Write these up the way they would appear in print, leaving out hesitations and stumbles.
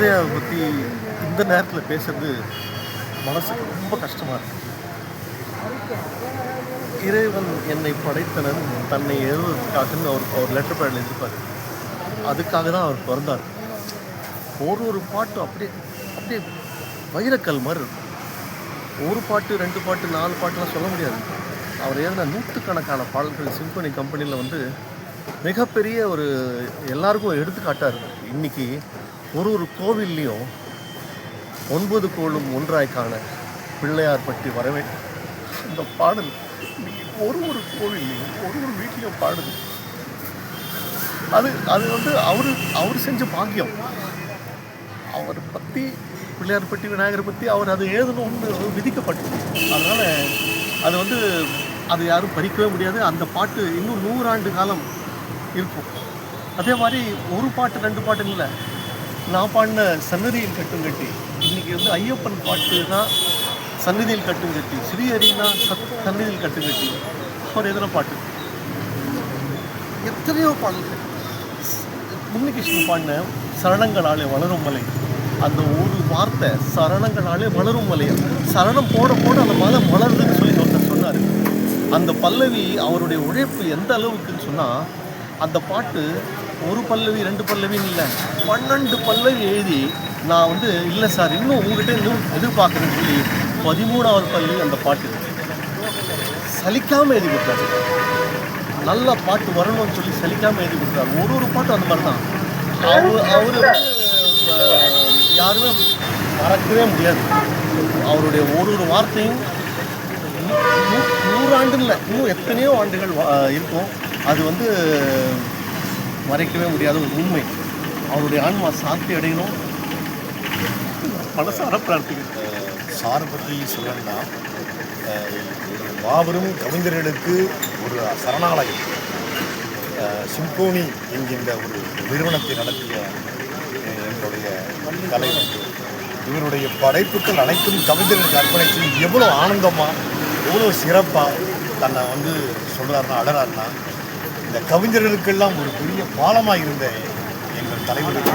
போதையாவை பற்றி இந்த நேரத்தில் பேசுறது மனசுக்கு ரொம்ப கஷ்டமாக இருக்குது. இறைவன் என்னை படைத்தனன் தன்னை எழுதுவதற்காகன்னு அவர் லெட்டர் பேடில் எழுதியிருப்பார். அதுக்காக தான் அவர் பிறந்தார். ஒரு பாட்டு அப்படியே அப்படியே வைரக்கல் மாதிரி இருக்கும். ஒரு பாட்டு 2 பாட்டு 4 பாட்டுலாம் சொல்ல முடியாது. அவர் எழுதின நூற்றுக்கணக்கான பாடல்கள் சிம்பனி கம்பெனியில் வந்து மிகப்பெரிய ஒரு எல்லாருக்கும் எடுத்துக்காட்டாக இருக்குது. இன்றைக்கி ஒரு கோவில்லையும் 9 கோளும் ஒன்றாய் காண பிள்ளையார் பற்றி வரவே இந்த பாடல் இன்னைக்கு ஒரு கோவில்லையும் ஒரு வீட்லேயும் பாடுது. அது வந்து அவர் செஞ்ச பாக்கியம். அவரை பற்றி பிள்ளையார் பற்றி விநாயகரை பற்றி அவர் அதை எழுதணும்னு விதிக்கப்பட்டது. அதனால் அது வந்து அது யாரும் பறிக்கவே முடியாது. அந்த பாட்டு இன்னும் 100 ஆண்டு காலம் இருக்கும். அதே மாதிரி ஒரு பாட்டு 2 பாட்டு இல்லை, நான் பாடின சன்னதியில் கட்டுங்கட்டி, இன்றைக்கி வந்து ஐயப்பன் பாட்டு தான் சன்னதியில் கட்டுங்கட்டி, ஸ்ரீஹரினா சன்னதியில் கட்டுங்கட்டி, அவர் எதிர பாட்டு எத்தனையோ பாடல்கள். உன்னிகிருஷ்ணன் பாடின சரணங்களாலே வளரும் மலை, அந்த ஒரு வார்த்தை சரணங்களாலே வளரும் மலை, சரணம் போட போட அந்த மலை வளருதுன்னு சொல்லி ஒருத்தர் சொன்னார். அந்த பல்லவி அவருடைய உழைப்பு எந்த அளவுக்குன்னு சொன்னால், அந்த பாட்டு ஒரு பல்லவி 2 பல்லவின்னு இல்லை, 12 பல்லவி எழுதி நான் வந்து இல்லை சார் இன்னும் உங்கள்கிட்ட இன்னும் எதிர்பார்க்குறேன்னு சொல்லி 13வது பல்லவி அந்த பாட்டு சலிக்காமல் எழுதி கொடுத்தாரு. நல்ல பாட்டு வரணும்னு சொல்லி சலிக்காமல் எழுதி கொடுத்தாரு. ஒரு பாட்டும் அந்த மாதிரி தான். அவர் யாருமே மறக்கவே முடியாது. அவருடைய ஒரு வார்த்தையும் 100 ஆண்டுன்னு இல்லை, இன்னும் எத்தனையோ ஆண்டுகள் இருக்கும். அது வந்து மறைக்கவே முடியாத ஒரு உண்மை. அவருடைய ஆன்மா சாந்தி அடையணும், மனசார பிரார்த்திக்கிறேன். சாரை பற்றி சொல்லணும்னா, மாபெரும் கவிஞர்களுக்கு ஒரு சரணாலயம் சிம்போனி என்கின்ற ஒரு நிறுவனத்தை நடத்திய எங்களுடைய தலைவர், இவருடைய படைப்புகள் அனைத்தும் கவிஞர்களுக்கு அர்ப்பணித்து எவ்வளோ ஆனந்தமாக எவ்வளோ சிறப்பாக தன்னை வந்து சொல்கிறாருன்னா அடறாருன்னா, இந்த கவிஞர்களுக்கெல்லாம் ஒரு பெரிய பாலமாக இருந்த எங்கள் தலைவருக்கு,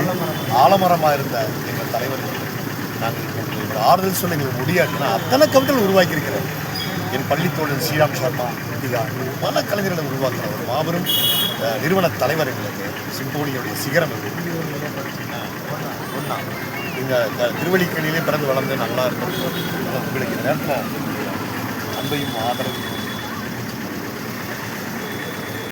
ஆலமரமாக இருந்த எங்கள் தலைவருக்கு நாங்கள் ஒரு ஆறுதல் சொல்ல எங்களுக்கு முடியாதுன்னா அத்தனை கவிஞர்கள் உருவாக்கியிருக்கிறார். என் பள்ளித்தோழன் ஸ்ரீராம் சர்மா, இந்திகா, பல கலைஞர்களை உருவாக்குற ஒரு மாபெரும் நிறுவன தலைவர் எங்களுக்கு. சிம்போனியுடைய சிகரம் இது ஒன்றா. இந்த திருவள்ளிக்கேணியிலே பிறந்து வளர்ந்து நல்லா இருக்கும். உங்களுக்கு இந்த நேரத்தில் அன்பையும் ஆதரவையும்